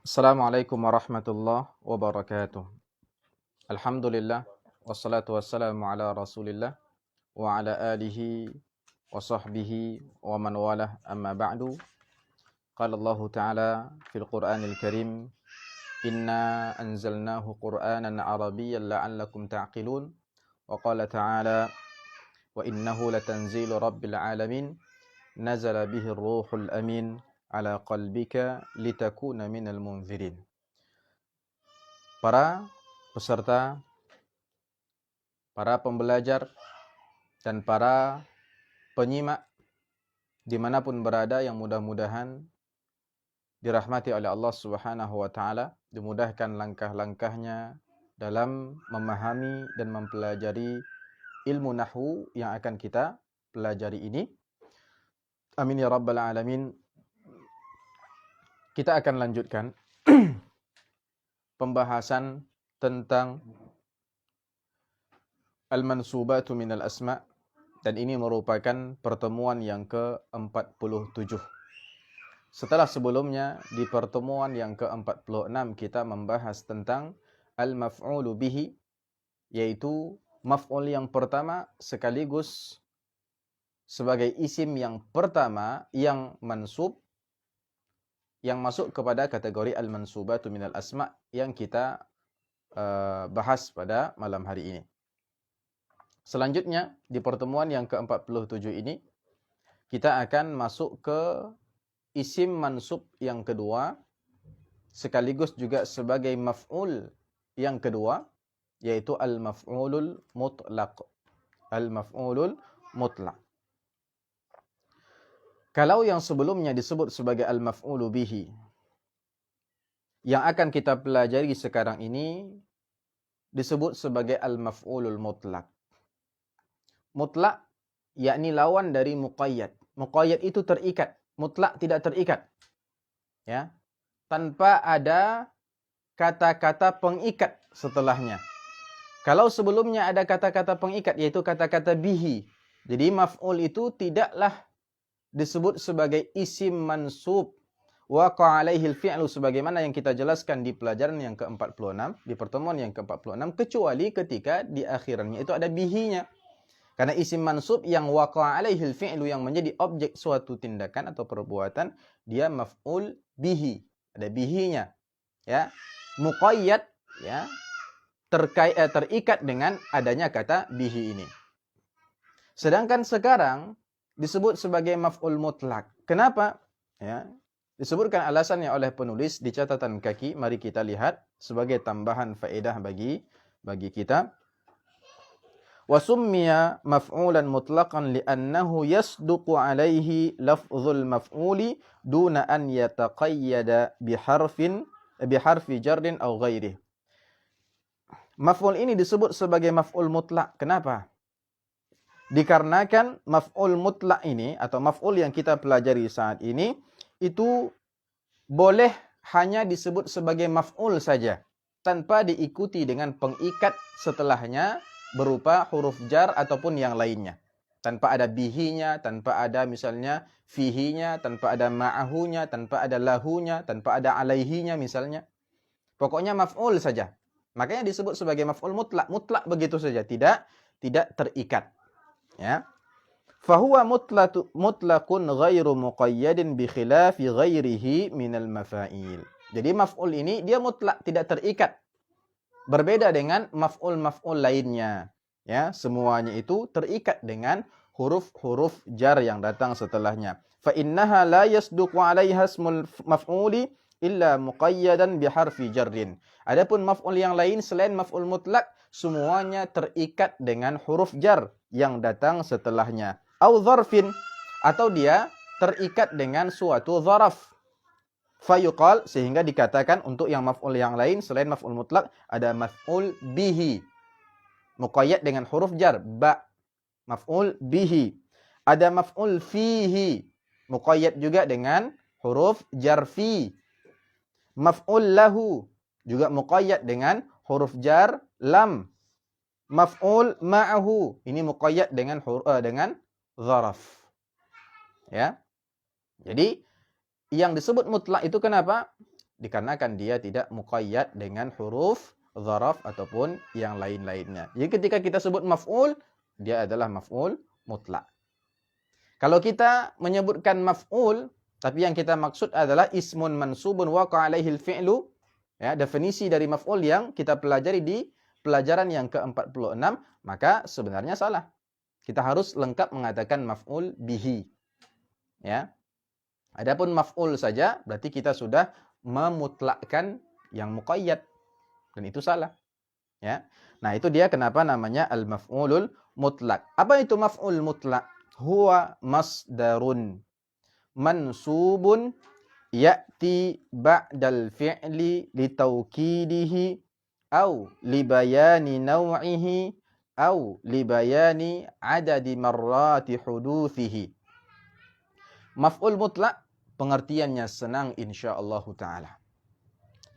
Assalamualaikum warahmatullahi wabarakatuh. Alhamdulillah wassalatu wassalamu ala Rasulillah wa ala alihi wa sahbihi wa man walah amma ba'du. Qala Allah Ta'ala fil Qur'anil Karim, inna anzalnahu Qur'anan Arabiyyan la'allakum ta'qilun. Wa qala ta'ala, wa innahu latanzilu rabbil alamin, nazala bihi ar-ruhul amin ala qalbika litakuna minal munzirin. Para peserta, para pembelajar, dan para penyimak dimanapun berada yang mudah-mudahan dirahmati oleh Allah Subhanahu wa Ta'ala, dimudahkan langkah-langkahnya dalam memahami dan mempelajari ilmu nahwu yang akan kita pelajari ini. Amin ya rabbal alamin. Kita akan lanjutkan pembahasan tentang al-mansubatu minal asma', dan ini merupakan pertemuan yang ke-47. Setelah sebelumnya di pertemuan yang ke-46 kita membahas tentang al-maf'ulu bihi, yaitu maf'ul yang pertama sekaligus sebagai isim yang pertama yang mansub, yang masuk kepada kategori al-mansubatu minal asma' yang kita bahas pada malam hari ini. Selanjutnya, di pertemuan yang ke-47 ini, kita akan masuk ke isim mansub yang kedua, sekaligus juga sebagai maf'ul yang kedua, yaitu al-maf'ulul mutlaq. Al-maf'ulul mutlaq. Kalau yang sebelumnya disebut sebagai al-maf'ulu bihi, yang akan kita pelajari sekarang ini disebut sebagai al-maf'ulul mutlaq. Mutlaq yakni lawan dari muqayyad. Muqayyad itu terikat, mutlaq tidak terikat. Ya. Tanpa ada kata-kata pengikat setelahnya. Kalau sebelumnya ada kata-kata pengikat, yaitu kata-kata bihi, jadi maf'ul itu tidaklah disebut sebagai isim mansub waqa alaihi al-fi'lu, sebagaimana yang kita jelaskan di pelajaran yang ke-46, di pertemuan yang ke-46, kecuali ketika di akhirannya itu ada bihinya. Karena isim mansub yang waqa alaihi al-fi'lu, yang menjadi objek suatu tindakan atau perbuatan, dia maf'ul bihi, ada bihinya. Ya. Muqayyad, ya, terikat dengan adanya kata bihi ini. Sedangkan sekarang disebut sebagai maf'ul mutlak. Kenapa? Ya, disebutkan alasannya oleh penulis di catatan kaki. Mari kita lihat sebagai tambahan faedah bagi kita. Wa summiya maf'ulan mutlaqan li'annahu yasduqu alaihi lafzul maf'uli duna an yataqayyada biharfi jarrin aw ghairih. Maf'ul ini disebut sebagai maf'ul mutlak. Kenapa? Dikarenakan maf'ul mutlak ini atau maf'ul yang kita pelajari saat ini itu boleh hanya disebut sebagai maf'ul saja, tanpa diikuti dengan pengikat setelahnya berupa huruf jar ataupun yang lainnya. Tanpa ada bihinya, tanpa ada misalnya fihinya, tanpa ada ma'ahunya, tanpa ada lahunya, tanpa ada alaihinya misalnya. Pokoknya maf'ul saja. Makanya disebut sebagai maf'ul mutlak. Mutlak begitu saja, tidak terikat. Ya. Fahuwa mutlaqun ghairu muqayyadin bi khilafi ghairihi minal mafa'il. Jadi maf'ul ini dia mutlak, tidak terikat. Berbeda dengan maf'ul lainnya. Ya, semuanya itu terikat dengan huruf-huruf jar yang datang setelahnya. Fa innaha la yasduqu 'alaiha ismul maf'uli illa muqayyadan bi harfi jarrin. Adapun maf'ul yang lain selain maf'ul mutlak, semuanya terikat dengan huruf jar yang datang setelahnya. Au dzarfin, atau dia terikat dengan suatu dzaraf. Fayuqal, sehingga dikatakan untuk yang maf'ul yang lain selain maf'ul mutlak ada maf'ul bihi, muqayyad dengan huruf jar ba, maf'ul bihi. Ada maf'ul fihi, muqayyad juga dengan huruf jar fi. Maf'ul lahu, juga muqayyad dengan huruf jar lam. Maf'ul ma'ahu, ini muqayyad dengan dzaraf. Ya. Jadi yang disebut mutlak itu kenapa? dikarenakan dia tidak muqayyad dengan huruf dzaraf ataupun yang lain-lainnya. Jadi ketika kita sebut maf'ul, dia adalah maf'ul mutlak. Kalau kita menyebutkan maf'ul, tapi yang kita maksud adalah ismun mansubun waqa'a alaihil fi'lu, ya, definisi dari maf'ul yang kita pelajari di pelajaran yang ke-46, maka sebenarnya salah. Kita harus lengkap mengatakan maf'ul bihi. Ya. Adapun maf'ul saja berarti kita sudah memutlakkan yang muqayyad, dan itu salah. Ya. Nah, itu dia kenapa namanya al-maf'ulul mutlak. Apa itu maf'ul mutlak? Huwa masdarun mansubun ya'ti ba'dal fi'li litawkidihi au libayani naw'ihi au libayani adadi marrati huduthihi. Maf'ul mutlak pengertiannya senang insyaallah taala.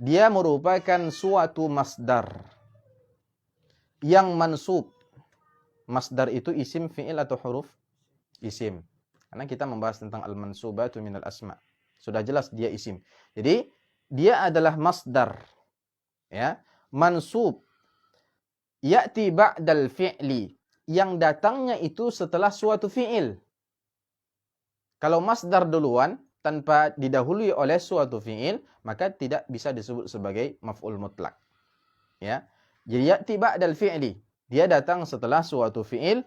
Dia merupakan suatu masdar yang mansub. Masdar itu isim, fi'il atau huruf? Isim. Karena kita membahas tentang al-mansubatu minal asma. Sudah jelas dia isim. Jadi dia adalah masdar. Ya, mansub. Ya'ti ba'dal fi'li. Yang datangnya itu setelah suatu fi'il. Kalau masdar duluan tanpa didahului oleh suatu fi'il, maka tidak bisa disebut sebagai maf'ul mutlak. Ya. Jadi ya'ti ba'dal fi'li. Dia datang setelah suatu fi'il.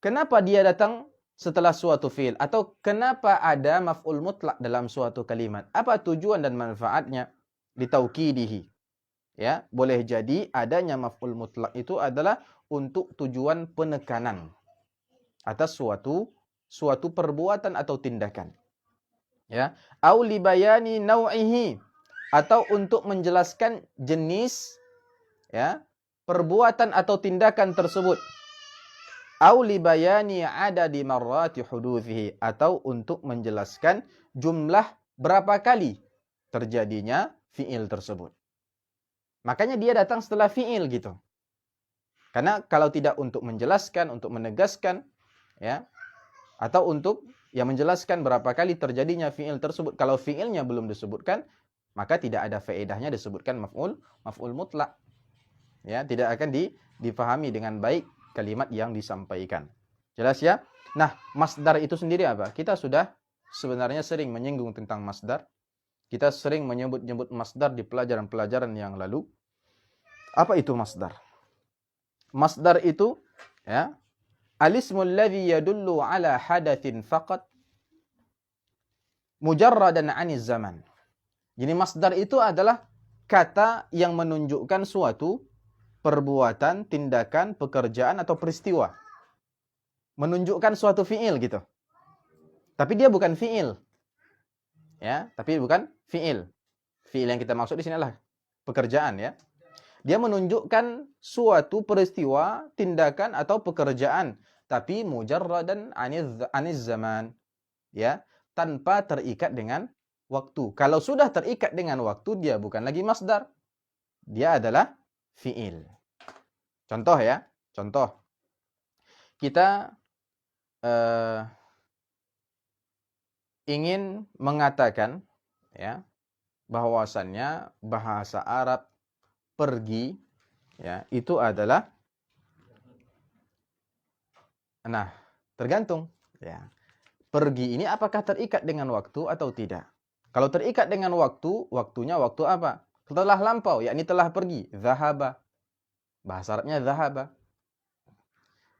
Kenapa dia datang setelah suatu fi'il? Atau kenapa ada maf'ul mutlak dalam suatu kalimat? Apa tujuan dan manfaatnya? Litaukidihi. Ya, boleh jadi adanya maf'ul mutlak itu adalah untuk tujuan penekanan atas suatu perbuatan atau tindakan. Ya, au li bayani nau'ihi, atau untuk menjelaskan jenis, ya, perbuatan atau tindakan tersebut. Au li bayani adadi marrati huduthihi, atau untuk menjelaskan jumlah berapa kali terjadinya fi'il tersebut. Makanya dia datang setelah fi'il gitu. Karena kalau tidak untuk menjelaskan, untuk menegaskan, ya, atau untuk menjelaskan berapa kali terjadinya fi'il tersebut, kalau fi'ilnya belum disebutkan, maka tidak ada faedahnya disebutkan maf'ul mutlak. Ya, tidak akan difahami dengan baik kalimat yang disampaikan. Jelas ya? Nah, masdar itu sendiri apa? Kita sudah sebenarnya sering menyinggung tentang masdar. Kita sering menyebut-nyebut masdar di pelajaran-pelajaran yang lalu. Apa itu masdar? Masdar itu, ya, al-ismul ladzi yadullu ala hadatsin faqat mujarradan 'aniz zaman. Jadi masdar itu adalah kata yang menunjukkan suatu perbuatan, tindakan, pekerjaan atau peristiwa. Menunjukkan suatu fi'il gitu. Tapi dia bukan fi'il. Ya, tapi bukan fi'il. Fi'il yang kita maksud di sini adalah pekerjaan, ya. Dia menunjukkan suatu peristiwa, tindakan atau pekerjaan, tapi mujarradan aniz zaman, ya, tanpa terikat dengan waktu. Kalau sudah terikat dengan waktu, dia bukan lagi masdar. Dia adalah fi'il. Contoh ya, contoh. Kita ingin mengatakan, ya, bahwasannya bahasa Arab pergi, ya, itu adalah, nah, tergantung, ya. Pergi ini apakah terikat dengan waktu atau tidak? Kalau terikat dengan waktu, waktunya waktu apa? Telah lampau, yakni telah pergi, zahaba. Bahasa Arabnya zahaba.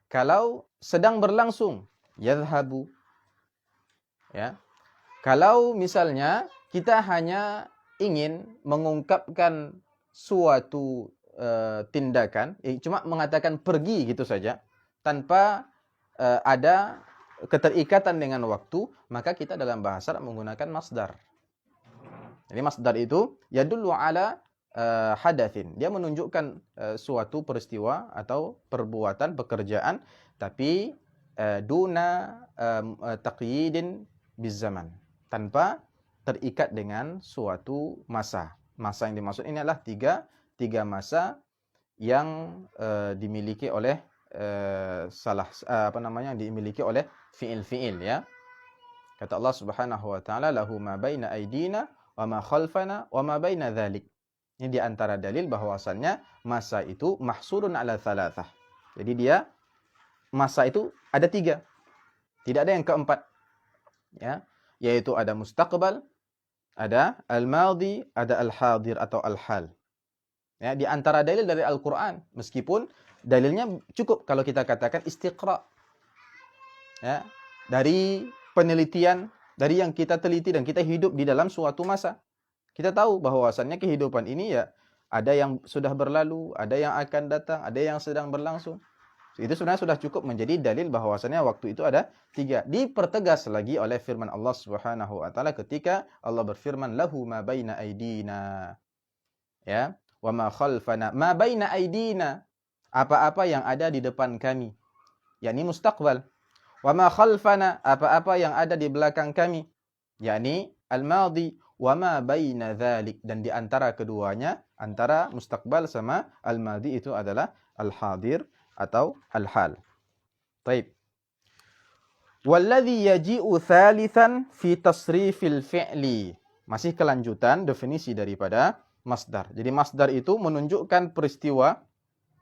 Kalau sedang berlangsung, yadhhabu. Ya. Kalau misalnya kita hanya ingin mengungkapkan suatu tindakan, cuma mengatakan pergi gitu saja, tanpa ada keterikatan dengan waktu, maka kita dalam bahasa Arab menggunakan masdar. Jadi masdar itu yadullu ala hadatsin. Dia menunjukkan suatu peristiwa atau perbuatan, pekerjaan, tapi duna taqyidin bizaman, tanpa terikat dengan suatu masa. Masa yang dimaksud ini adalah tiga masa yang dimiliki oleh dimiliki oleh fiil-fiil, ya. Kata Allah Subhanahu wa taala, lahu ma baina aydina wa ma khalfana wa ma baina dzalik. Ini di antara dalil bahwasannya masa itu mahsurun ala thalathah. Jadi dia masa itu ada 3. Tidak ada yang keempat. Ya, yaitu ada mustaqbal, ada al-madhi, ada al-hadir atau al-hal. Ya, di antara dalil dari Al-Qur'an, meskipun dalilnya cukup kalau kita katakan istiqra. Ya, dari penelitian, dari yang kita teliti dan kita hidup di dalam suatu masa. Kita tahu bahwasannya kehidupan ini ya ada yang sudah berlalu, ada yang akan datang, ada yang sedang berlangsung. Itu sebenarnya sudah cukup menjadi dalil bahwasannya waktu itu ada 3. Dipertegas lagi oleh firman Allah Subhanahu wa taala ketika Allah berfirman lahu ma baina aidina. Ya, wa ma khalfana. Ma baina aidina. Apa-apa yang ada di depan kami, yakni mustaqbal. Wa ma khalfana, apa-apa yang ada di belakang kami, yakni al-madhi. Wa ma baina dzalik, dan di antara keduanya, antara mustaqbal sama al-madhi itu adalah al-hadir atau al-hal. Baik. Walladhi yaji'u thalithan fi tasrifil fi'li. Masih kelanjutan definisi daripada masdar. Jadi masdar itu menunjukkan peristiwa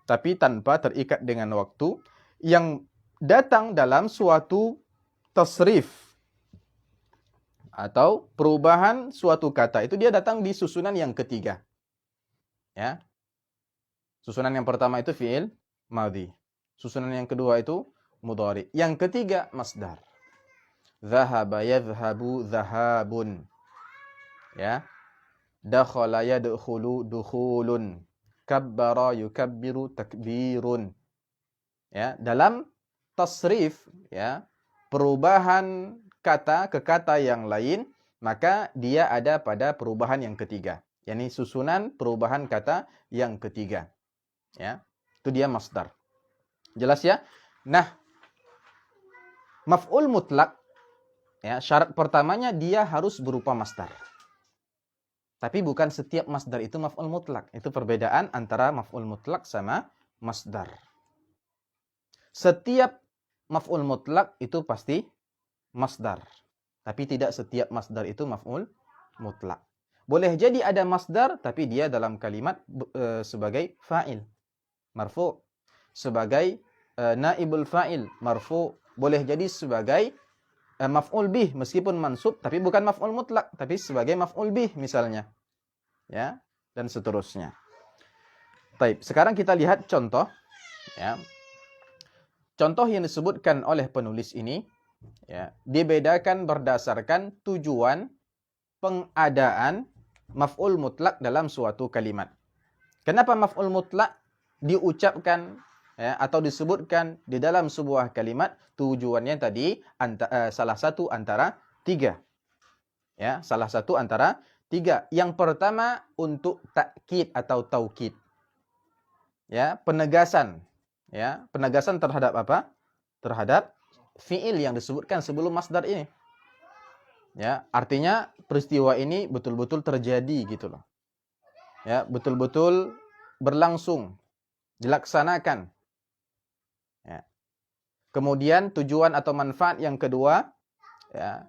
tapi tanpa terikat dengan waktu yang datang dalam suatu tasrif atau perubahan suatu kata. Itu dia datang di susunan yang ketiga. Ya. Susunan yang pertama itu fi'il madhi. Susunan yang kedua itu mudhari. Yang ketiga masdar. Dhahaba yadhhabu dhahabun. Ya. Dakhala yadkhulu dukhulun. Kabbara yukabbiru takbirun. Ya, dalam tasrif ya, perubahan kata ke kata yang lain, maka dia ada pada perubahan yang ketiga. yakni susunan perubahan kata yang ketiga. Ya. Itu dia masdar. Jelas ya? Nah, maf'ul mutlak ya, syarat pertamanya dia harus berupa masdar. Tapi bukan setiap masdar itu maf'ul mutlak. Itu perbedaan antara maf'ul mutlak sama masdar. Setiap maf'ul mutlak itu pasti masdar. Tapi tidak setiap masdar itu maf'ul mutlak. Boleh jadi ada masdar, tapi dia dalam kalimat sebagai fa'il, marfu'. Sebagai naibul fa'il, marfu'. Boleh jadi sebagai maf'ul bih, meskipun mansub, tapi bukan maf'ul mutlak, tapi sebagai maf'ul bih misalnya. Ya, dan seterusnya. Baik, sekarang kita lihat contoh. Ya. Contoh yang disebutkan oleh penulis ini, ya, dibedakan berdasarkan tujuan pengadaan maf'ul mutlak dalam suatu kalimat. Kenapa maf'ul mutlak diucapkan ya, atau disebutkan di dalam sebuah kalimat? Tujuannya tadi salah satu antara 3. Ya, salah satu antara 3. Yang pertama untuk takkid atau taukid. Ya, penegasan. Ya, penegasan terhadap apa? Terhadap fi'il yang disebutkan sebelum masdar ini. Ya, artinya peristiwa ini betul-betul terjadi gitu loh. Ya, betul-betul berlangsung, dilaksanakan. Ya. Kemudian tujuan atau manfaat yang kedua, ya,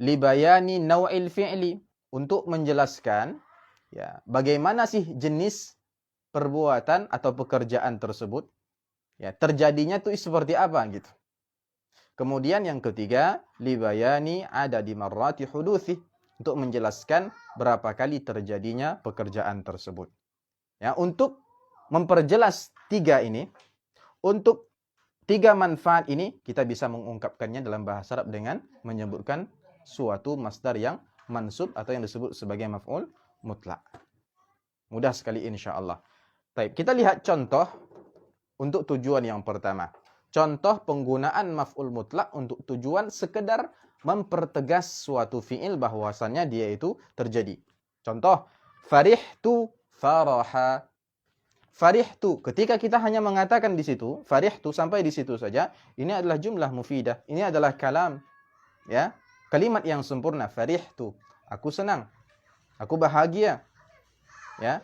libayani naw'il fi'li, untuk menjelaskan ya, bagaimana sih jenis perbuatan atau pekerjaan tersebut. Ya, terjadinya itu seperti apa gitu. Kemudian yang ketiga, libayani adadi marrati huduthi, untuk menjelaskan berapa kali terjadinya pekerjaan tersebut. Ya, untuk memperjelas 3 ini, untuk 3 manfaat ini, kita bisa mengungkapkannya dalam bahasa Arab dengan menyebutkan suatu masdar yang mansub atau yang disebut sebagai maf'ul mutlak. Mudah sekali insyaallah. Baik, kita lihat contoh untuk tujuan yang pertama. Contoh penggunaan maf'ul mutlak untuk tujuan sekedar mempertegas suatu fi'il bahwasannya dia itu terjadi. Contoh, farihtu faraha. Farihtu, ketika kita hanya mengatakan di situ, farihtu sampai di situ saja, ini adalah jumlah mufidah. Ini adalah kalam, ya, kalimat yang sempurna. Farihtu, aku senang, aku bahagia. Ya.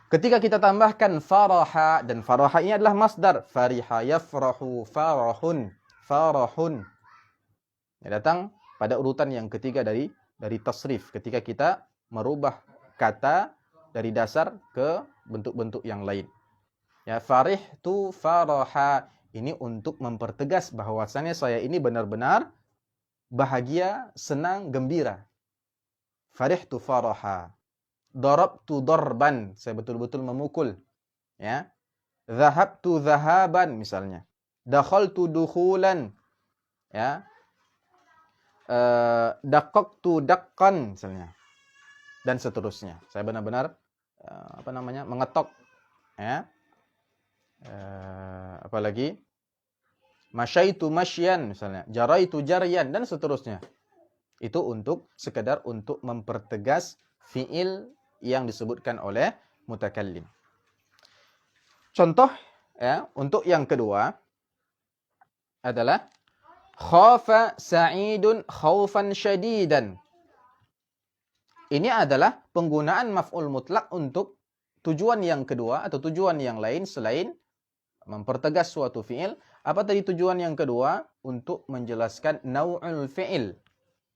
Ketika kita tambahkan faraha, dan faraha ini adalah masdar, fariha yafrahu farahun, farahun. Ya, datang pada urutan yang ketiga dari tasrif ketika kita merubah kata dari dasar ke bentuk-bentuk yang lain. Ya, farihtu faraha, ini untuk mempertegas bahwasannya saya ini benar-benar bahagia, senang, gembira. Farihtu faraha. Darabtu darban, saya betul-betul memukul. Ya. Dhahabtu dhahaban misalnya. Dakhaltu dukhulan. Ya. Daqqaqtu daqqan misalnya. Dan seterusnya. Saya benar-benar mengetok, ya. Apalagi masyaitu masyan misalnya, jaraitu jaryan dan seterusnya. Itu sekedar untuk mempertegas fiil yang disebutkan oleh mutakallim. Contoh, ya, untuk yang kedua adalah khafa sa'idun khaufan syadidan. Ini adalah penggunaan maf'ul mutlak untuk tujuan yang kedua atau tujuan yang lain selain mempertegas suatu fi'il. Apa tadi tujuan yang kedua? Untuk menjelaskan nau'ul fi'il.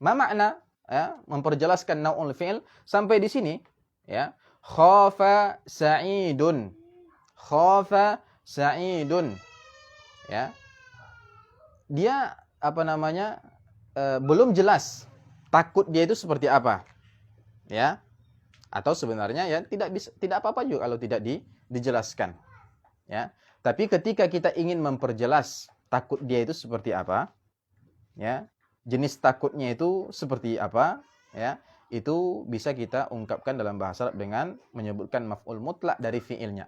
Ma makna? Ya, memperjelaskan nau'ul fi'il. Sampai di sini, ya. Khafa sa'idun. Khafa sa'idun. Ya. Dia belum jelas takut dia itu seperti apa. Ya. Atau sebenarnya ya tidak apa-apa juga kalau tidak dijelaskan. Ya. Tapi ketika kita ingin memperjelas takut dia itu seperti apa, ya, jenis takutnya itu seperti apa, ya, itu bisa kita ungkapkan dalam bahasa Arab dengan menyebutkan maf'ul mutlak dari fiilnya.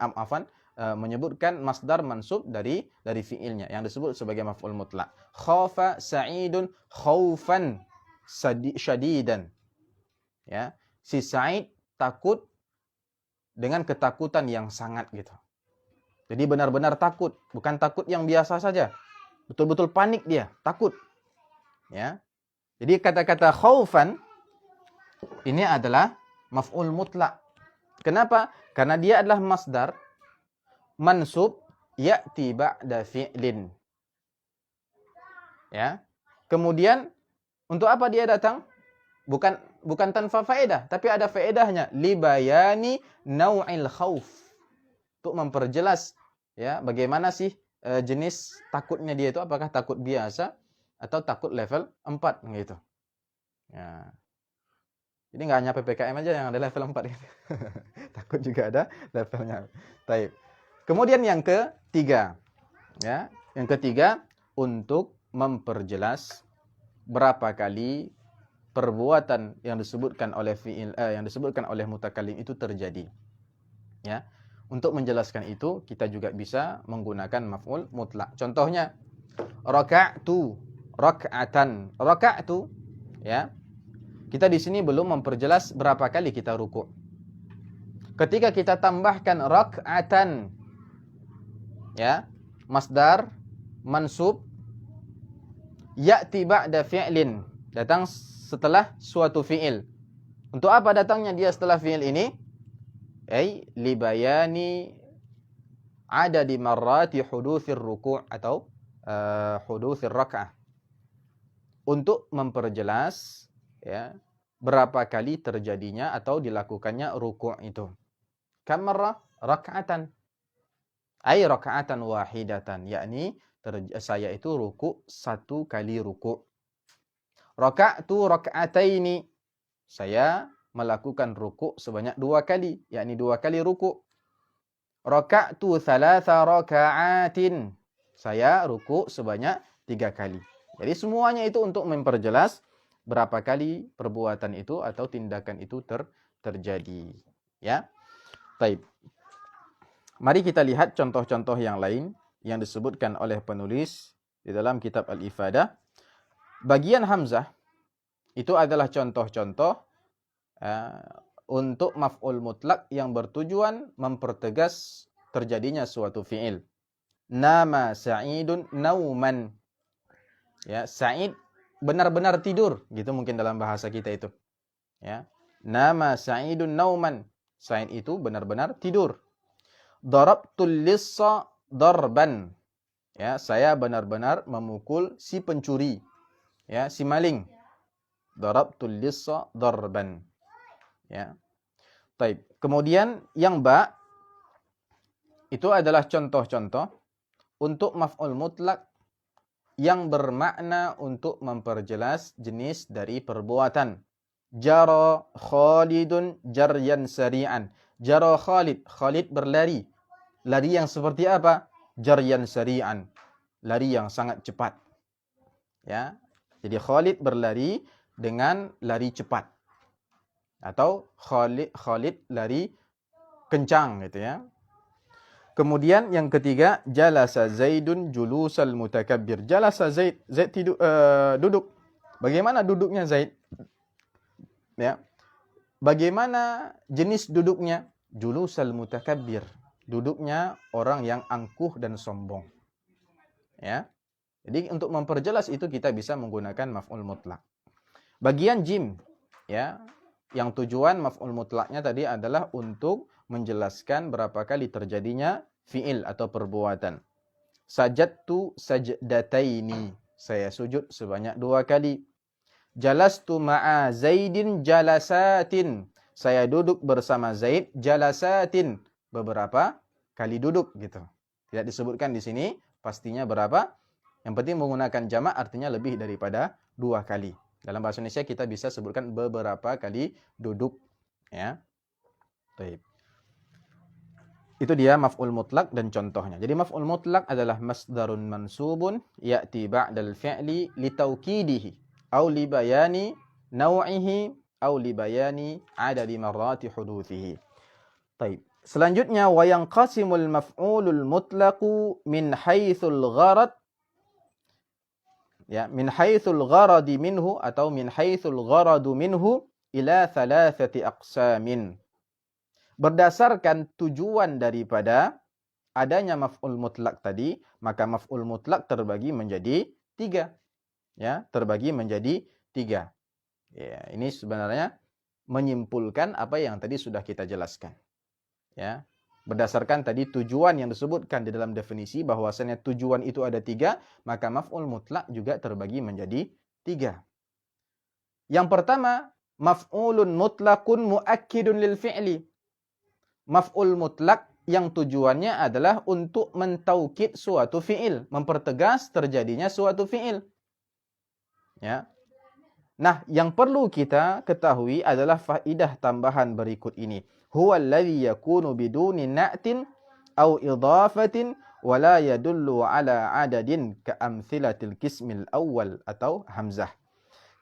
Menyebutkan masdar mansub dari fiilnya yang disebut sebagai maf'ul mutlak. Khafa sa'idun khaufan syadidan. Ya, si Sa'id takut dengan ketakutan yang sangat gitu. Jadi benar-benar takut, bukan takut yang biasa saja. Betul-betul panik dia, takut. Ya. Jadi kata-kata khaufan ini adalah maf'ul mutlak. Kenapa? Karena dia adalah masdar mansub ya'ti ba'da fi'lin. Ya. Kemudian untuk apa dia datang? Bukan tanpa faedah, tapi ada faedahnya. Libayani nau'il khauf. Untuk memperjelas, ya, bagaimana sih jenis takutnya dia itu, apakah takut biasa atau takut level 4 gitu. Ya. Jadi nggak hanya PPKM aja yang ada level 4 gitu. Takut juga ada levelnya. Baik. Kemudian yang ketiga, ya, yang ketiga untuk memperjelas berapa kali perbuatan yang disebutkan oleh yang disebutkan oleh mutakallim itu terjadi. Ya. Untuk menjelaskan itu kita juga bisa menggunakan maf'ul mutlak. Contohnya raka'tu, rak'atan. Raka'tu, ya. Kita di sini belum memperjelas berapa kali kita ruku'. Ketika kita tambahkan rak'atan, ya, masdar mansub ya'ti ba'da fi'lin, datang setelah suatu fi'il. Untuk apa datangnya dia setelah fi'il ini? Libayani adadi marrati hudutsir ruku' atau hudutsir rak'ah. Untuk memperjelas, ya, berapa kali terjadinya atau dilakukannya ruku' itu. Kam marrah? Rak'atan. Rak'atan wahidatan, yakni saya itu ruku' satu kali ruku'. Raka'tu rak'ataini, saya melakukan ruku' sebanyak 2 kali, yakni 2 kali ruku'. Raka'tu thalatha raka'atin, saya ruku' sebanyak 3 kali. Jadi semuanya itu untuk memperjelas berapa kali perbuatan itu atau tindakan itu terjadi. Ya. Baik. Mari kita lihat contoh-contoh yang lain yang disebutkan oleh penulis di dalam kitab Al-Ifadah. Bagian hamzah itu adalah contoh-contoh untuk maf'ul mutlak yang bertujuan mempertegas terjadinya suatu fi'il. Nama Sa'idun nauman. Ya, Sa'id benar-benar tidur, gitu mungkin dalam bahasa kita itu. Ya. Nama Sa'idun nauman. Sa'id itu benar-benar tidur. Darabtul lissa darban. Ya, saya benar-benar memukul si pencuri. Ya, si maling. Darabtul lissa darban. Ya. Baik. Kemudian yang ba itu adalah contoh-contoh untuk maf'ul mutlak yang bermakna untuk memperjelas jenis dari perbuatan. Jara Khalidun jaryan sari'an. Jara Khalid, Khalid berlari. Lari yang seperti apa? Jaryan sari'an. Lari yang sangat cepat. Ya. Jadi Khalid berlari dengan lari cepat. Atau Khalid lari kencang gitu ya. Kemudian yang ketiga, jalasa Zaidun julusal mutakabbir. Jalasa Zaid, Zaid duduk. Bagaimana duduknya Zaid? Ya. Bagaimana jenis duduknya? Julusal mutakabbir. Duduknya orang yang angkuh dan sombong. Ya. Jadi untuk memperjelas itu kita bisa menggunakan maf'ul mutlak. Bagian jim, ya. Yang tujuan maf'ul mutlaknya tadi adalah untuk menjelaskan berapa kali terjadinya fi'il atau perbuatan. Sajadtu sajdataini. Saya sujud sebanyak 2 kali. Jalastu ma'a Zaidin jalasatin. Saya duduk bersama Zaid jalasatin. Beberapa kali duduk gitu. Tidak disebutkan di sini pastinya berapa. Yang penting menggunakan jamak artinya lebih daripada 2 kali. Dalam bahasa Indonesia kita bisa sebutkan beberapa kali duduk, ya. Baik. Itu dia maf'ul mutlak dan contohnya. Jadi maf'ul mutlak adalah masdarun mansubun ya'ti ba'dal fi'li litaukidihi aw li bayani naw'ihi aw li bayani adadi marrati huduthihi. Baik. Selanjutnya wa yanqasimul maf'ulul mutlaqu min haitsul gharad, ya, min haitsul gharadi minhu atau min haitsul gharadu minhu ila thalathati aqsamin. Berdasarkan tujuan daripada adanya maf'ul mutlak tadi, maka maf'ul mutlak terbagi menjadi 3. Ya, terbagi menjadi 3. Ya, ini sebenarnya menyimpulkan apa yang tadi sudah kita jelaskan. Ya. Berdasarkan tadi tujuan yang disebutkan di dalam definisi bahwasanya tujuan itu ada 3, maka maf'ul mutlak juga terbagi menjadi 3. Yang pertama, maf'ulun mutlakun muakkidun lil fi'li. Maf'ul mutlak yang tujuannya adalah untuk mentaukid suatu fi'il, mempertegas terjadinya suatu fi'il. Ya. Nah, yang perlu kita ketahui adalah faidah tambahan berikut ini. Huwa alladhi yakunu biduni na'tin aw idhafatin wa la yadullu ala adadin ka'amthilatil qismil awal atau hamzah.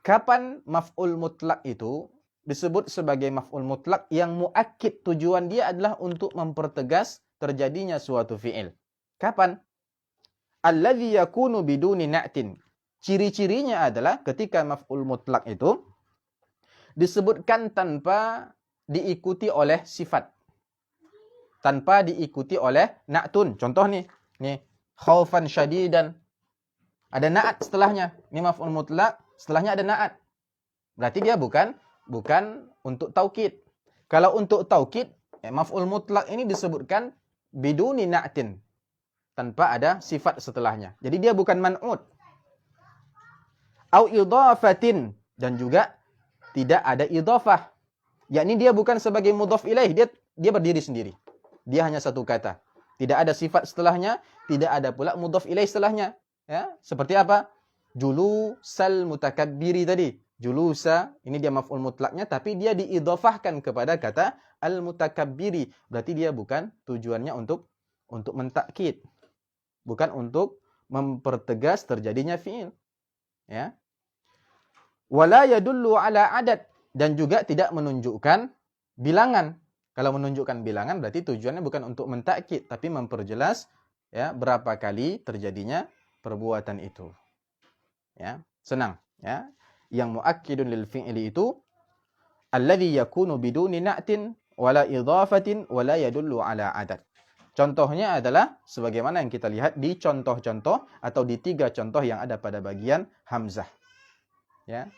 Kapan maf'ul mutlak itu disebut sebagai maf'ul mutlak yang muakkid, tujuan dia adalah untuk mempertegas terjadinya suatu fi'il. Kapan? Alladhi yakunu biduni na'tin. Ciri-cirinya adalah ketika maf'ul mutlak itu disebutkan tanpa diikuti oleh sifat. Tanpa diikuti oleh na'tun. Contoh nih. Khaufan syadidan. Ada na'at setelahnya. Ini maf'ul mutlak, setelahnya ada na'at. Berarti dia bukan untuk taukid. Kalau untuk taukid, maf'ul mutlak ini disebutkan biduni na'tin. Tanpa ada sifat setelahnya. Jadi dia bukan man'ud. Au idhafatin. Dan juga tidak ada idhafah. Yakni dia bukan sebagai mudhaf ilaih. Dia berdiri sendiri. Dia hanya satu kata. Tidak ada sifat setelahnya. Tidak ada pula mudhaf ilaih setelahnya. Ya, seperti apa? Julusal mutakabbiri tadi. Julusa, ini dia maf'ul mutlaknya. Tapi dia diidhafahkan kepada kata al-mutakabbiri. Berarti dia bukan tujuannya untuk mentakkid. Bukan untuk mempertegas terjadinya fi'il. Ya. Wala yadullu ala adad. Dan juga tidak menunjukkan bilangan. Kalau menunjukkan bilangan berarti tujuannya bukan untuk mentakkid, tapi memperjelas ya berapa kali terjadinya perbuatan itu. Ya, senang ya. Yang muakkidun lil fi'li itu alladhi yakunu biduni na'tin wala idhafatin wala yadullu ala adad. Contohnya adalah sebagaimana yang kita lihat di contoh-contoh atau di 3 contoh yang ada pada bagian hamzah. Ya.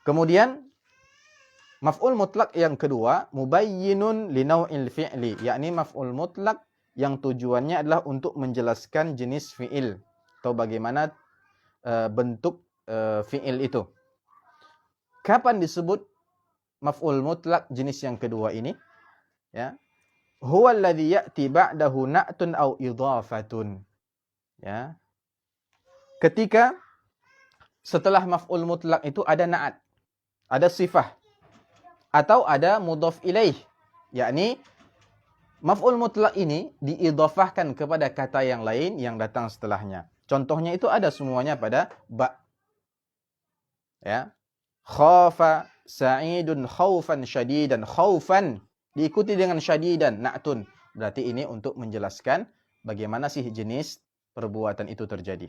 Kemudian maf'ul mutlak yang kedua, mubayyinun li naw'il fi'li, yakni maf'ul mutlak yang tujuannya adalah untuk menjelaskan jenis fi'il atau bagaimana bentuk fi'il itu. Kapan disebut maf'ul mutlak jenis yang kedua ini, ya, huwa alladhi ya'ti ba'dahu na'tun aw idhafatun. Ya. Ketika setelah maf'ul mutlak itu ada na'at, ada sifah, atau ada mudhaf ilaih, yakni maf'ul mutlak ini diidhafahkan kepada kata yang lain yang datang setelahnya. Contohnya itu ada semuanya pada ba. Ya. Khafa Sa'idun khaufan syadidan. Khaufan diikuti dengan syadidan, na'tun. Berarti ini untuk menjelaskan bagaimana sih jenis perbuatan itu terjadi.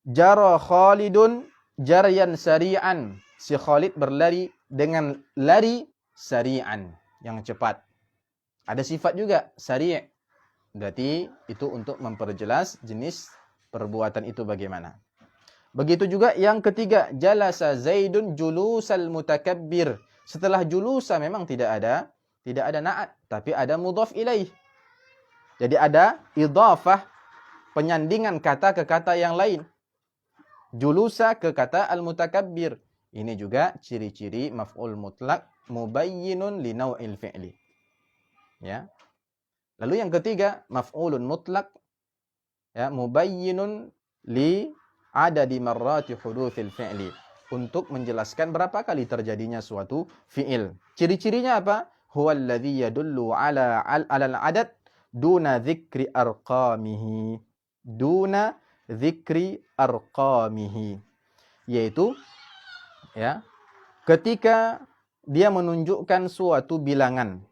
Jara Khalidun jaryan sari'an. Si Khalid berlari dengan lari sari'an, yang cepat. Ada sifat juga, sari'. Berarti itu untuk memperjelas jenis perbuatan itu bagaimana. Begitu juga yang ketiga, jalasa Zaidun julusal mutakabbir. Setelah julusa memang tidak ada na'at, tapi ada mudhaf ilaih. Jadi ada idhafah, penyandingan kata ke kata yang lain. Julusa ke kata al-mutakabbir. Ini juga ciri-ciri maf'ul mutlak mubayyinun li naw'il fi'li. Ya. Lalu yang ketiga, maf'ulun mutlak, ya, mubayyinun li adadi marrati hudutsil fi'li. Untuk menjelaskan berapa kali terjadinya suatu fi'il. Ciri-cirinya apa? Huwa alladhi yadullu ala al-adad duna dzikri arqamihi. Duna dzikri arqamihi. Yaitu, ya, ketika dia menunjukkan suatu bilangan.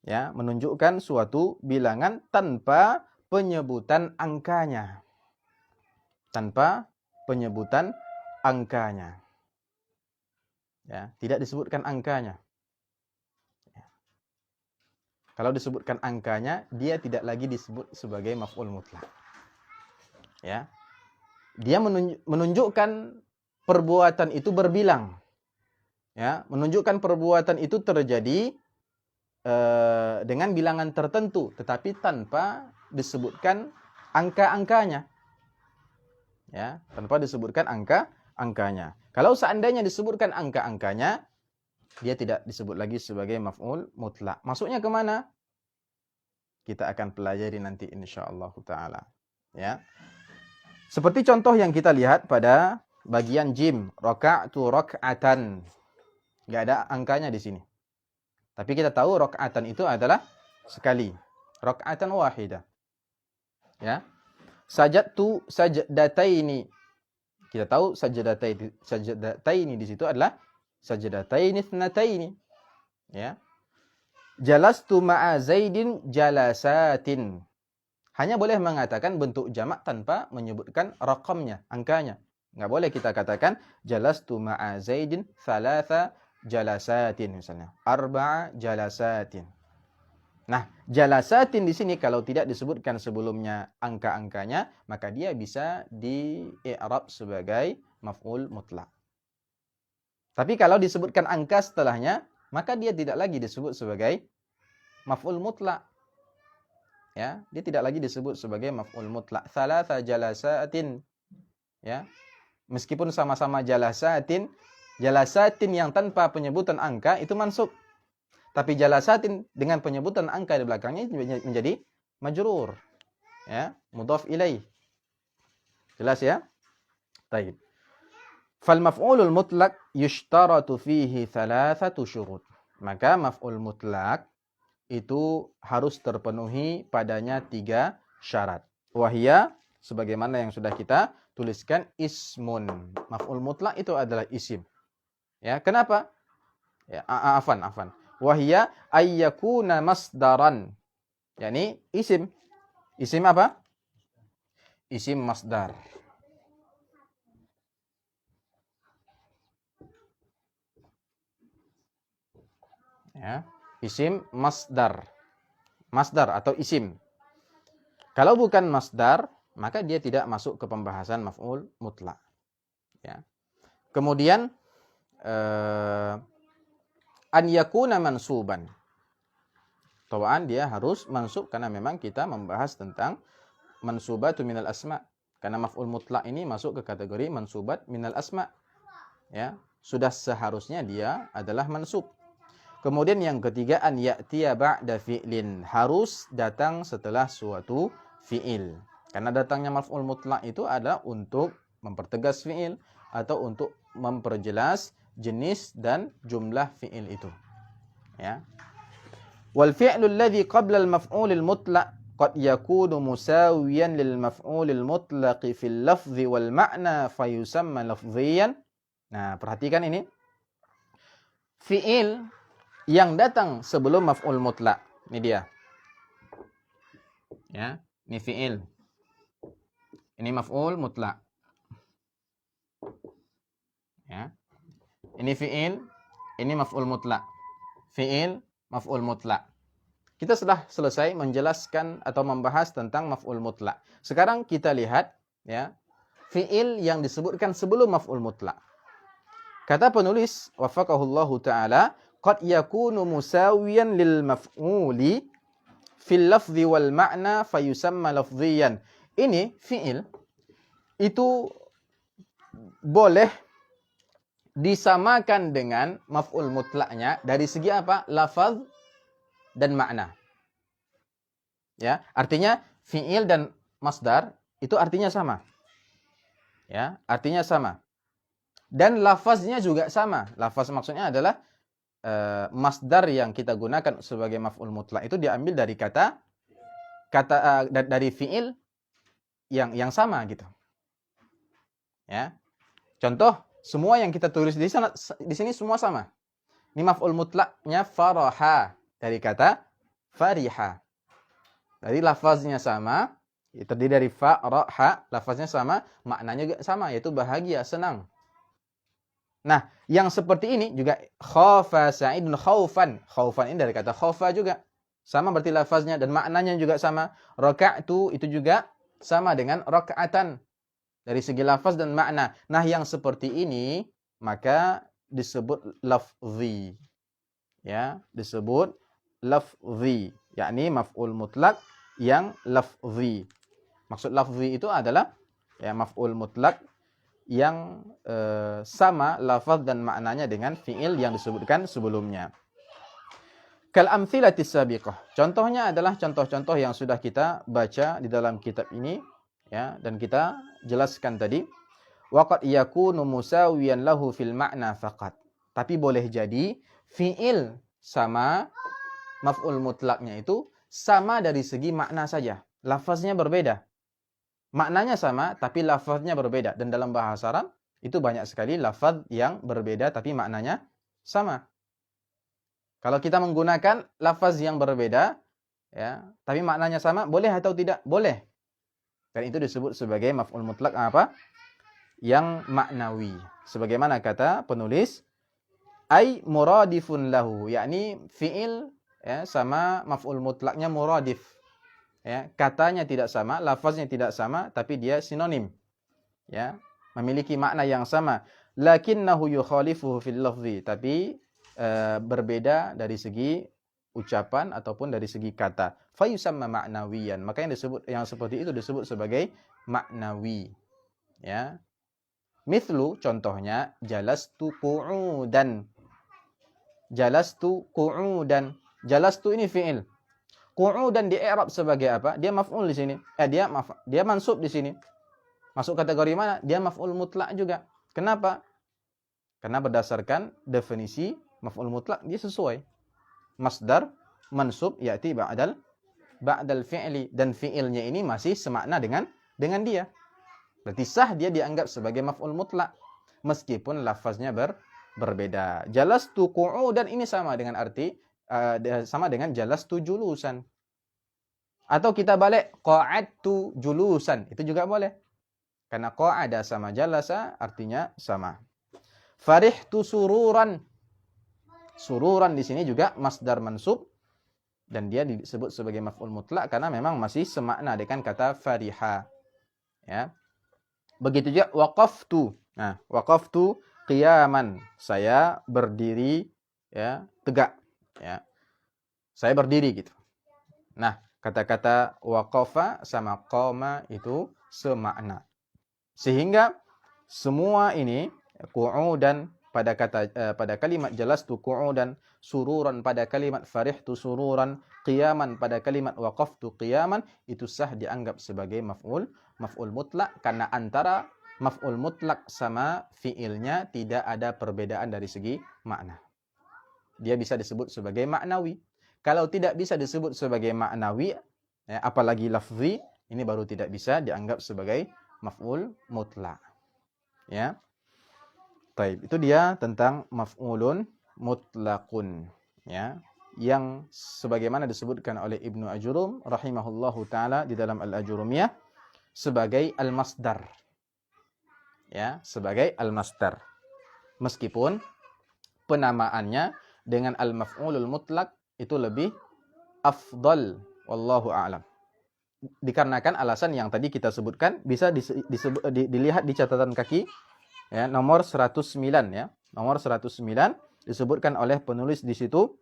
Ya, menunjukkan suatu bilangan tanpa penyebutan angkanya. Tanpa penyebutan angkanya. Ya, tidak disebutkan angkanya. Ya. Kalau disebutkan angkanya, dia tidak lagi disebut sebagai maf'ul mutlak. Ya. Dia menunjukkan perbuatan itu berbilang. Ya, menunjukkan perbuatan itu terjadi dengan bilangan tertentu, tetapi tanpa disebutkan angka-angkanya. Ya, tanpa disebutkan angka-angkanya. Kalau seandainya disebutkan angka-angkanya, dia tidak disebut lagi sebagai maf'ul mutlak. Masuknya kemana? Kita akan pelajari nanti insyaallah ta'ala. Ya. Seperti contoh yang kita lihat pada bagian jim, raka'tu rak'atan. Enggak ada angkanya di sini. Tapi kita tahu rak'atan itu adalah sekali. Rak'atan wahidah. Ya. Sajadtu sajdataini. Kita tahu sajdataini di situ adalah sajdataini thnataini. Ya. Jalastu ma'a Zaidin jalasatin. Hanya boleh mengatakan bentuk jamak tanpa menyebutkan rakamnya, angkanya. Enggak boleh kita katakan jalastu ma'a Zaidin thalatha jalasatin misalnya. Arba'a jalasatin. Nah, jalasatin di sini kalau tidak disebutkan sebelumnya angka-angkanya, maka dia bisa di-i'rab sebagai maf'ul mutlak. Tapi kalau disebutkan angka setelahnya, maka dia tidak lagi disebut sebagai maf'ul mutlak. Ya, dia tidak lagi disebut sebagai maf'ul mutlak. Thalatha jalasatin. Ya. Meskipun sama-sama jalasatin yang tanpa penyebutan angka itu mansub. Tapi jalasatin dengan penyebutan angka di belakangnya menjadi majrur. Ya, mudhaf ilaih. Jelas ya? Baik. Fal maf'ulul mutlak yushtaratu fihi thalathatu syurut. Maka maf'ul mutlak itu harus terpenuhi padanya 3 syarat. Wahia, sebagaimana yang sudah kita tuliskan, ismun. Maf'ul mutlak itu adalah isim. Ya, kenapa? Ya, afan. Wahia ayyakuna masdaran. Yani isim. Isim apa? Isim masdar. Ya, isim masdar. Masdar atau isim. Kalau bukan masdar, maka dia tidak masuk ke pembahasan maf'ul mutlak. Ya. Kemudian an yakuna mansuban. Tawaan dia harus mansub karena memang kita membahas tentang mansubatu minal asma. Karena maf'ul mutlak ini masuk ke kategori mansubat minal asma. Ya. sudah seharusnya dia adalah mansub. Kemudian yang ketiga, an ya'tiya ba'da fi'lin, harus datang setelah suatu fi'il. Karena datangnya maf'ul mutlak itu adalah untuk mempertegas fi'il atau untuk memperjelas jenis dan jumlah fi'il itu. Ya. Wal fi'lu alladhi qabla al-maf'ulil mutlaq qad yakunu musawiyan lil maf'ulil mutlaq fil lafzi wal ma'na fayusamma lafziyan. Nah, perhatikan ini. Fi'il yang datang sebelum maf'ul mutlak. Ini dia. Ya, ini fi'il. Ini maf'ul mutlak. Ya. Ini fi'il, ini maf'ul mutlak. Fi'il, maf'ul mutlak. Kita sudah selesai menjelaskan atau membahas tentang maf'ul mutlak. Sekarang kita lihat ya, fi'il yang disebutkan sebelum maf'ul mutlak. Kata penulis wafaqahullahu taala, qad yakunu musawiyan lil maf'uli fil lafzi wal ma'na fayusamma lafziyan. Ini fi'il itu boleh disamakan dengan maf'ul mutlaknya dari segi apa? Lafaz dan makna. Ya, artinya fi'il dan masdar itu artinya sama. Ya, artinya sama. Dan lafaznya juga sama. Lafaz maksudnya adalah masdar yang kita gunakan sebagai maf'ul mutlak itu diambil dari kata dari fi'il yang sama gitu. Ya. Contoh, semua yang kita tulis di sini semua sama. Ini maf'ul mutlaknya faraha dari kata fariha. Jadi lafaznya sama, terdiri dari fa, ra, ha, lafaznya sama, maknanya juga sama, yaitu bahagia, senang. Nah, yang seperti ini juga khafa Sa'idun khaufan. Khaufan ini dari kata khaufa juga. Sama berarti lafaznya dan maknanya juga sama. Raka'tu itu juga sama dengan raka'atan. Dari segi lafaz dan makna. Nah, yang seperti ini maka disebut lafzi. Ya, disebut lafzi, yakni maf'ul mutlak yang lafzi. Maksud lafzi itu adalah ya maf'ul mutlak yang sama lafaz dan maknanya dengan fi'il yang disebutkan sebelumnya. Kal amthilatis sabiqah. Contohnya adalah contoh-contoh yang sudah kita baca di dalam kitab ini ya, dan kita jelaskan tadi. Wa qad yakunu musawiyan lahu fil ma'na faqat. Tapi boleh jadi fi'il sama maf'ul mutlaknya itu sama dari segi makna saja. Lafaznya berbeda. Maknanya sama, tapi lafaznya berbeda. Dan dalam bahasa Arab, itu banyak sekali lafaz yang berbeda, tapi maknanya sama. Kalau kita menggunakan lafaz yang berbeda, ya, tapi maknanya sama, boleh atau tidak? Boleh. Dan itu disebut sebagai maf'ul mutlak apa? Yang maknawi. Sebagaimana kata penulis, ay muradifun lahu. Yakni fi'il ya, sama maf'ul mutlaknya muradif. Ya, katanya tidak sama, lafaznya tidak sama, tapi dia sinonim. Ya, memiliki makna yang sama. Lakinnahu yukhalifuhu fil lafzi, tapi berbeda dari segi ucapan ataupun dari segi kata. Fa yusamma ma'nawiyan. Maka yang seperti itu disebut sebagai maknawi. Ya. Mithlu contohnya jalastu qu'udan. Jalastu qu'udan. Jalastu ini fi'il. Qu'udan di i'rab sebagai apa? Dia maf'ul di sini. Dia mansub di sini. Masuk kategori mana? Dia maf'ul mutlak juga. Kenapa? Karena berdasarkan definisi maf'ul mutlak dia sesuai. Masdar mansub ya'ti ba'dal fi'li, dan fi'ilnya ini masih semakna dengan dia. Berarti sah dia dianggap sebagai maf'ul mutlak meskipun lafaznya berbeda. Jalastu qu'udan ini sama dengan arti sama dengan jalastu julusan. Atau kita balik qa'adtu julusan, itu juga boleh. Karena qa'ada sama jalasa artinya sama. Farihtu sururan. Sururan di sini juga masdar mansub dan dia disebut sebagai maf'ul mutlak karena memang masih semakna dengan kata fariha. Ya. Begitu juga waqaftu. Nah, waqaftu qiyaman. Saya berdiri ya, tegak. Ya. Saya berdiri gitu. Nah, kata-kata waqafa sama qama itu semakna. Sehingga semua ini qu'udan pada kalimat jalastu qu'udan, sururan pada kalimat farihtu sururan, qiyaman pada kalimat waqaftu qiyaman, itu sah dianggap sebagai maf'ul mutlak karena antara maf'ul mutlak sama fi'ilnya tidak ada perbedaan dari segi makna. Dia bisa disebut sebagai maknawi. Kalau tidak bisa disebut sebagai maknawi, ya, apalagi lafzi, ini baru tidak bisa dianggap sebagai maf'ul mutlak. Ya. Taib, itu dia tentang maf'ulun mutlaqun, ya, yang sebagaimana disebutkan oleh Ibnu Ajurum rahimahullahu taala di dalam Al-Ajurumiyah sebagai al-masdar. Ya, sebagai al-masdar. Meskipun penamaannya dengan al-maf'ulul mutlaq itu lebih afdal, wallahu a'lam. Dikarenakan alasan yang tadi kita sebutkan, bisa dilihat di catatan kaki, ya, nomor 109, ya. Nomor 109 disebutkan oleh penulis di situ,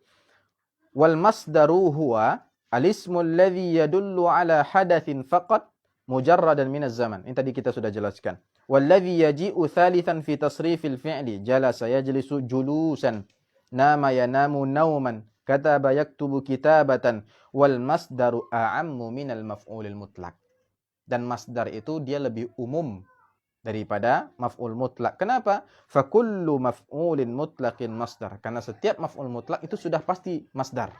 wal masdaru huwa al-ismu alladhi yadullu ala hadatsin faqat mujarradan minaz zaman. Ini tadi kita sudah jelaskan. Walladhi yaji'u thalithan fi tasrifil fi'li jalasa yajlisu julusan, nama yanamu nauman, kataba yaktubu kitabatan, wal masdaru a'ammu minal maf'ulil mutlaq. Dan masdar itu dia lebih umum daripada maf'ul mutlak. Kenapa? Fakullu maf'ulin mutlaqin masdar. Karena setiap maf'ul mutlak itu sudah pasti masdar.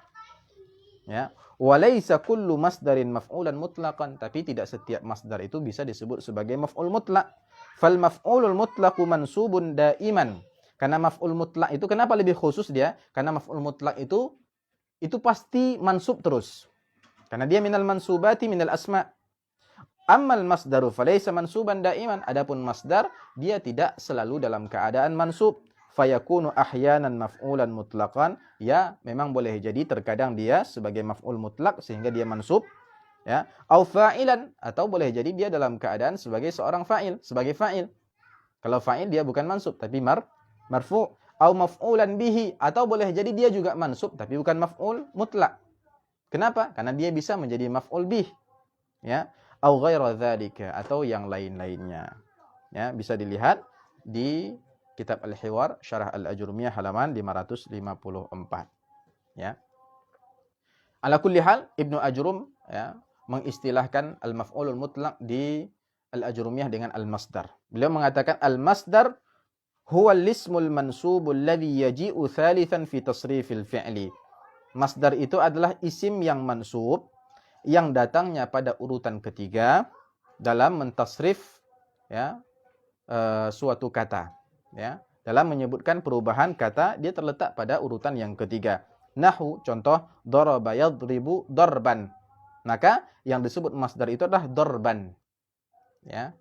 Ya. Walaysa kullu masdarin maf'ulan mutlaqan. Tapi tidak setiap masdar itu bisa disebut sebagai maf'ul mutlak. Fal maf'ulul mutlaqu mansubun daiman. Karena maf'ul mutlak itu kenapa lebih khusus dia? Karena maf'ul mutlak itu pasti mansub terus. Karena dia minal mansubati minal asma'. Ammal masdaru falaysa mansuban daiman. Adapun masdar dia tidak selalu dalam keadaan mansub. Fayakunu ahyanan maf'ulan mutlaqan. Ya, memang boleh jadi terkadang dia sebagai maf'ul mutlak sehingga dia mansub, ya. Au fa'ilan, atau boleh jadi dia dalam keadaan sebagai seorang fa'il, sebagai fa'il. Kalau fa'il dia bukan mansub tapi marfu'. Au maf'ulan bihi, atau boleh jadi dia juga mansub tapi bukan maf'ul mutlak. Kenapa? Karena dia bisa menjadi maf'ul bih, ya. Au ghaira dzalika, atau yang lain-lainnya. Ya, bisa dilihat di kitab Al-Hiwar Syarah Al-Ajurumiyah halaman 554. Ya. Ala kulli hal, Ibnu Ajurum, ya, mengistilahkan al-maf'ulul mutlaq di Al-Ajurumiyah dengan al-masdar. Beliau mengatakan al-masdar huwa al-ismul mansubul ladzi yaji'u thalithan fi tasrifil fi'li. Masdar itu adalah isim yang mansub yang datangnya pada urutan ketiga dalam mentasrif, ya, suatu kata, ya. Dalam menyebutkan perubahan kata, dia terletak pada urutan yang ketiga. Nahu, contoh, daraba yadribu darban. Maka yang disebut masdar itu adalah darban, ya.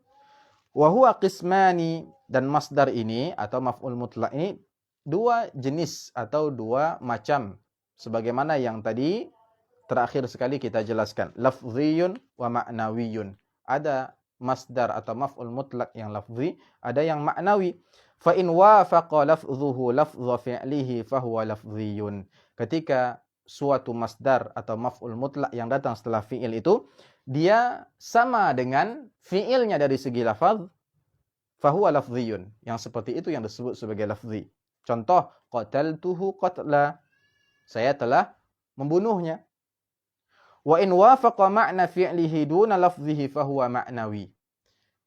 Wa huwa qismani, dan masdar ini atau maf'ul mutlaq ini dua jenis atau dua macam, sebagaimana yang tadi terakhir sekali kita jelaskan, lafziyun wa ma'nawiyun. Ada masdar atau maf'ul mutlaq yang lafzi, ada yang ma'nawi. Fa in wafaqa lafzuhu lafza fi'lihi fahuwa lafziyun. Ketika suatu masdar atau maf'ul mutlaq yang datang setelah fi'il itu dia sama dengan fi'ilnya dari segi lafaz, fahuwa lafziyun. Yang seperti itu yang disebut sebagai lafzi. Contoh, qataltuhu qatla. Saya telah membunuhnya. Wa in wafaqa ma'na fi'lihi duna lafzihi fahuwa ma'nawi.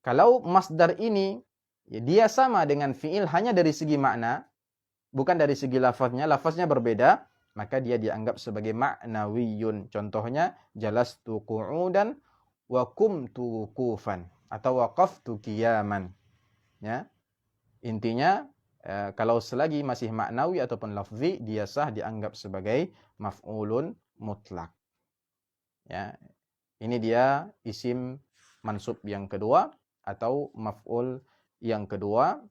Kalau masdar ini, ya, dia sama dengan fi'il hanya dari segi makna, bukan dari segi lafaznya berbeda, maka dia dianggap sebagai ma'nawiyun. Contohnya, jalastu qu'udan wa qumtu wuqufan, atau waqaftu qiyaman. Ya. Intinya, kalau selagi masih ma'nawi ataupun lafzi, dia sah dianggap sebagai maf'ulun mutlak. Ya. Ini dia isim mansub yang kedua atau maf'ul yang kedua,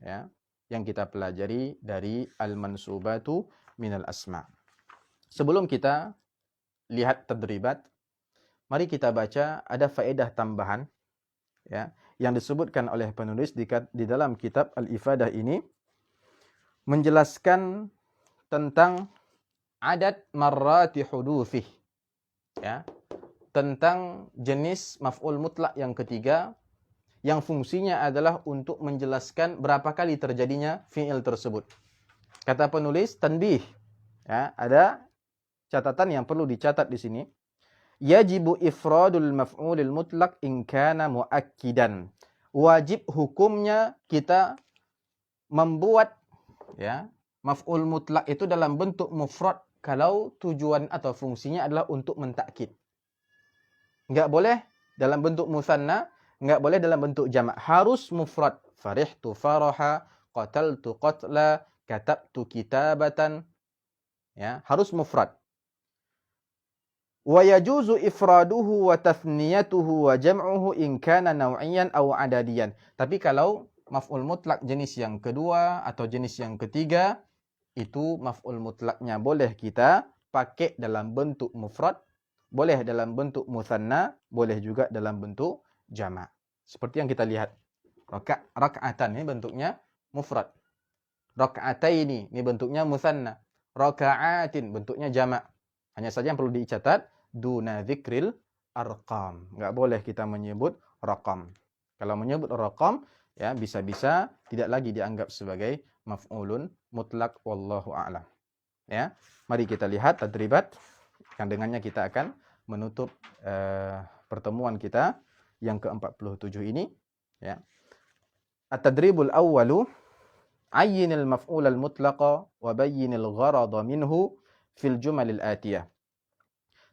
ya, yang kita pelajari dari al-mansubatu minal asma. Sebelum kita lihat tadribat, mari kita baca ada faedah tambahan, ya, yang disebutkan oleh penulis di dalam kitab Al-Ifadah ini, menjelaskan tentang adad marrati hudutsih, ya, tentang jenis maf'ul mutlak yang ketiga yang fungsinya adalah untuk menjelaskan berapa kali terjadinya fi'il tersebut. Kata penulis tanbih, ya, ada catatan yang perlu dicatat di sini. Yajibu ifradul maf'ulil mutlaq in kana muakkidan. Wajib hukumnya kita membuat, ya, maf'ul mutlak itu dalam bentuk mufrad kalau tujuan atau fungsinya adalah untuk mentakkid. Enggak boleh dalam bentuk musanna, enggak boleh dalam bentuk jamak. Harus mufrad. Farihtu faraha, qataltu qatla, katabtu kitabatan. Ya, harus mufrad. Wa yajuzu ifraduhu wa tathniyatuhu wa jam'uhu in kana naw'iyan aw adadiyan. Tapi kalau maf'ul mutlak jenis yang kedua atau jenis yang ketiga, itu maf'ul mutlaknya boleh kita pakai dalam bentuk mufrad, boleh dalam bentuk musanna, boleh juga dalam bentuk jamak. Seperti yang kita lihat. Raka'atan ini bentuknya mufrad. Raka'ataini ini bentuknya musanna. Raka'atin bentuknya jamak. Hanya saja yang perlu dicatat duna dzikril arqam. Enggak boleh kita menyebut raqam. Kalau menyebut raqam, ya, bisa-bisa tidak lagi dianggap sebagai maf'ulun mutlak, wallahu a'lam. Ya, mari kita lihat tadribat yang dengannya kita akan menutup pertemuan kita yang ke-47 ini, ya. At-tadribul awwalu ayyinil maf'ulal mutlaqa wa bayyinil gharada minhu fil jumalil atiyah.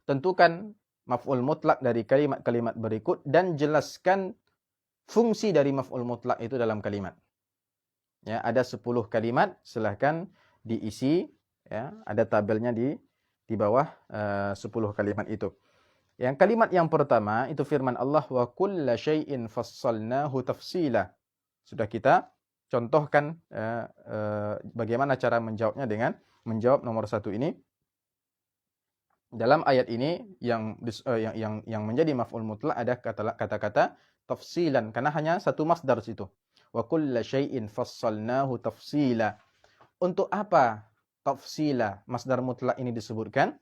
Tentukan maf'ul mutlak dari kalimat-kalimat berikut dan jelaskan fungsi dari maf'ul mutlak itu dalam kalimat. Ya, ada 10 kalimat, silahkan diisi, ya, ada tabelnya di bawah 10 kalimat itu. Yang kalimat yang pertama itu firman Allah wa kulla syai'in fassalnahu tafsila. Sudah kita contohkan bagaimana cara menjawabnya dengan menjawab nomor 1 ini. Dalam ayat ini yang menjadi maf'ul mutlak ada kata-kata tafsilan karena hanya satu masdar situ. Wa kulla syai'in fassalnahu tafsila. Untuk apa tafsila masdar mutlak ini disebutkan?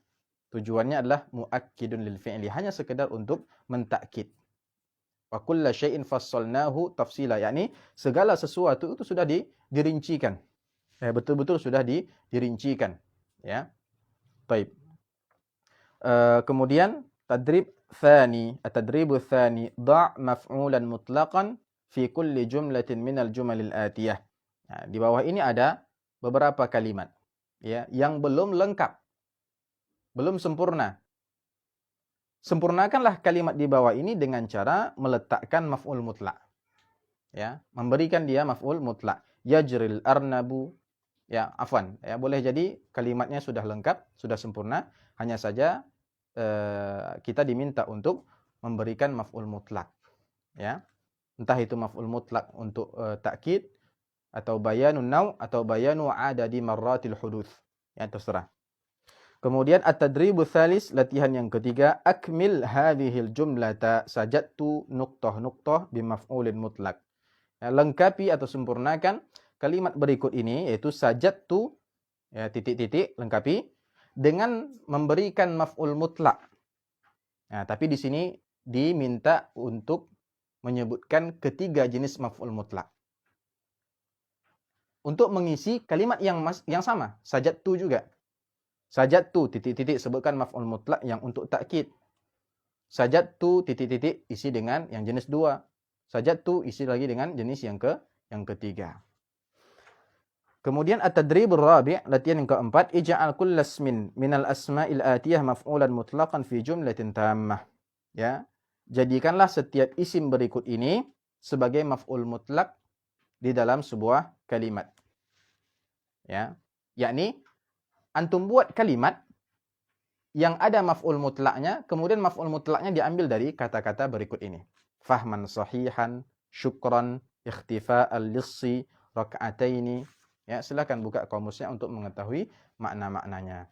Tujuannya adalah muakkidun lil fi'li, hanya sekedar untuk mentakkid. Wa kulla syai'in fassalnahu tafsila, yakni segala sesuatu itu sudah dirincikan. Betul-betul sudah dirincikan, ya. Baik. Kemudian tadrib tsani, at-tadribu tsani, da' maf'ulan mutlaqan fi kulli jumlatin minal jumalil atiyah. Nah, di bawah ini ada beberapa kalimat, ya, yang belum lengkap, belum sempurna. Sempurnakanlah kalimat di bawah ini dengan cara meletakkan maf'ul mutlak. Ya, memberikan dia maf'ul mutlak. Yajril arnabu, ya, afwan, ya, boleh jadi kalimatnya sudah lengkap, sudah sempurna, hanya saja kita diminta untuk memberikan maf'ul mutlak, ya. Entah itu maf'ul mutlak untuk takkid atau bayanun naw' atau bayanu adadi marratil huduts, ya, terserah. Kemudian at-tadribu tsalis, latihan yang ketiga, akmil hadhil jumlata sajadtu nuqtah bi maf'ulin mutlak. Ya, lengkapi atau sempurnakan kalimat berikut ini, yaitu sajadtu, ya, titik-titik, lengkapi dengan memberikan maf'ul mutlak. Nah, tapi di sini diminta untuk menyebutkan ketiga jenis maf'ul mutlak. Untuk mengisi kalimat yang sama, sajadtu juga. Sajadtu, titik-titik, sebutkan maf'ul mutlak yang untuk takkid. Sajadtu, titik-titik, isi dengan yang jenis 2. Sajadtu, isi lagi dengan jenis yang ketiga. Kemudian at-tadribur rabi', latihan yang keempat, ij'al kullasmin minal asma'il atiyah maf'ulan mutlaqan fi jumlatin tammah. Ya, jadikanlah setiap isim berikut ini sebagai maf'ul mutlak di dalam sebuah kalimat. Ya, yakni antum buat kalimat yang ada maf'ul mutlaknya, kemudian maf'ul mutlaknya diambil dari kata-kata berikut ini. Fahman sahihan, syukran, ikhtifa'al lissi, raka'ataini. Ya, silakan buka kamusnya untuk mengetahui makna-maknanya.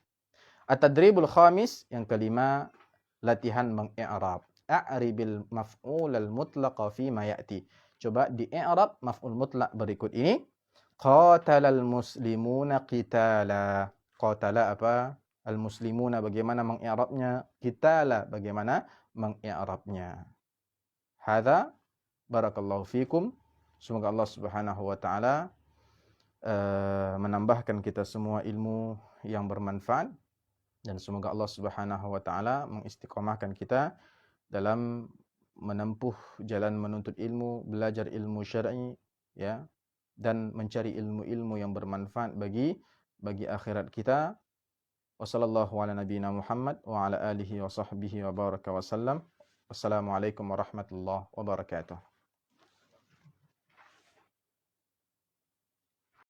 At-tadribul khamis, yang kelima, latihan meng-i'rab. A'ribil maf'ulal mutlaqa fi ma ya'ti. Coba di-i'rab maf'ul mutlak berikut ini. Qatalal muslimuna qitala. Qatala apa? Al-muslimuna bagaimana meng-i'rabnya? Qitala bagaimana meng-i'rabnya? Hadza Barakallahu fikum. Semoga Allah Subhanahu wa taala menambahkan kita semua ilmu yang bermanfaat, dan semoga Allah Subhanahu wa taala mengistiqomahkan kita dalam menempuh jalan menuntut ilmu, belajar ilmu syar'i, ya, dan mencari ilmu-ilmu yang bermanfaat bagi akhirat kita. Wassallallahu ala nabiyyina Muhammad wa ala alihi wa sahbihi wa baraka wa sallam. Wassalamualaikum warahmatullahi wabarakatuh.